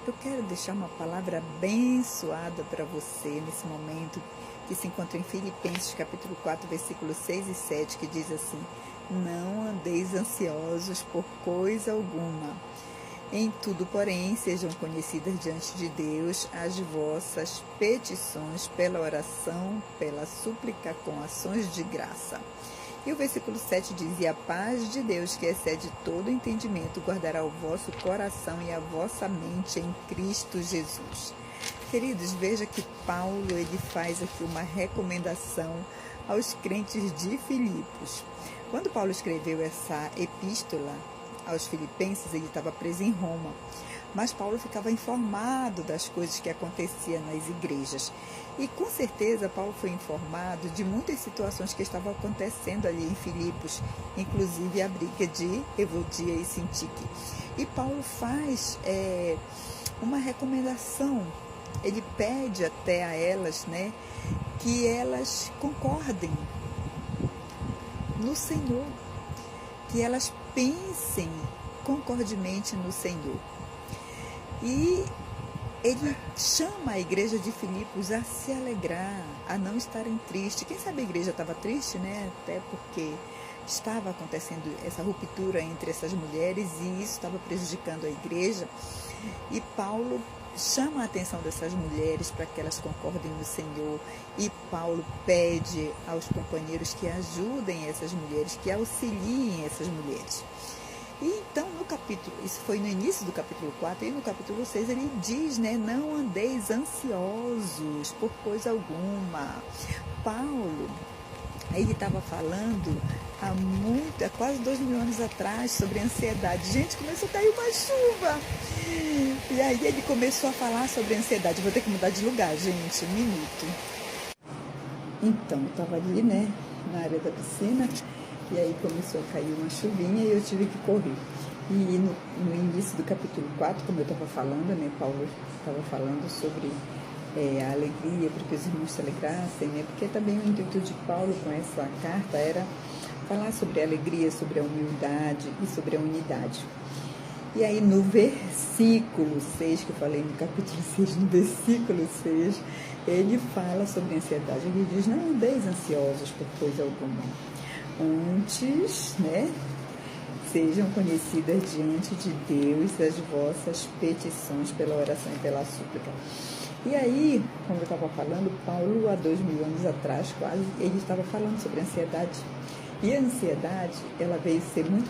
Eu quero deixar uma palavra abençoada para você nesse momento, que se encontra em Filipenses capítulo 4, versículos 6 e 7, que diz assim: não andeis ansiosos por coisa alguma. Em tudo, porém, sejam conhecidas diante de Deus as vossas petições pela oração, pela súplica com ações de graça. E o versículo 7 diz: e a paz de Deus, que excede todo entendimento, guardará o vosso coração e a vossa mente em Cristo Jesus. Queridos, veja que Paulo ele faz aqui uma recomendação aos crentes de Filipos. Quando Paulo escreveu essa epístola aos filipenses, ele estava preso em Roma. Mas Paulo ficava informado das coisas que aconteciam nas igrejas. E com certeza Paulo foi informado de muitas situações que estavam acontecendo ali em Filipos, inclusive a briga de Evodia e Sintique. E Paulo faz uma recomendação, ele pede até a elas, que elas concordem no Senhor, que elas pensem concordemente no Senhor. E ele chama a igreja de Filipos a se alegrar, a não estarem tristes. Quem sabe a igreja estava triste, até porque estava acontecendo essa ruptura entre essas mulheres e isso estava prejudicando a igreja. E Paulo chama a atenção dessas mulheres para que elas concordem no Senhor. E Paulo pede aos companheiros que ajudem essas mulheres, que auxiliem essas mulheres. E então, no capítulo, isso foi no início do capítulo 4, e no capítulo 6 ele diz, não andeis ansiosos por coisa alguma. Paulo, ele estava falando há quase 2.000 anos atrás sobre ansiedade. Gente, começou a cair uma chuva. E aí ele começou a falar sobre ansiedade. Vou ter que mudar de lugar, gente, um minuto. Então, eu estava ali, na área da piscina. E aí começou a cair uma chuvinha e eu tive que correr. E no início do capítulo 4, como eu estava falando, Paulo estava falando sobre a alegria, para que os irmãos se alegrassem, porque também o intuito de Paulo com essa carta era falar sobre a alegria, sobre a humildade e sobre a unidade. E aí no versículo 6, que eu falei no capítulo 6, no versículo 6, ele fala sobre a ansiedade. Ele diz: não andeis ansiosos por coisa alguma. Antes, sejam conhecidas diante de Deus as vossas petições pela oração e pela súplica. E aí, como eu estava falando, Paulo, há 2.000 anos atrás, quase, ele estava falando sobre a ansiedade. E a ansiedade, ela veio ser muito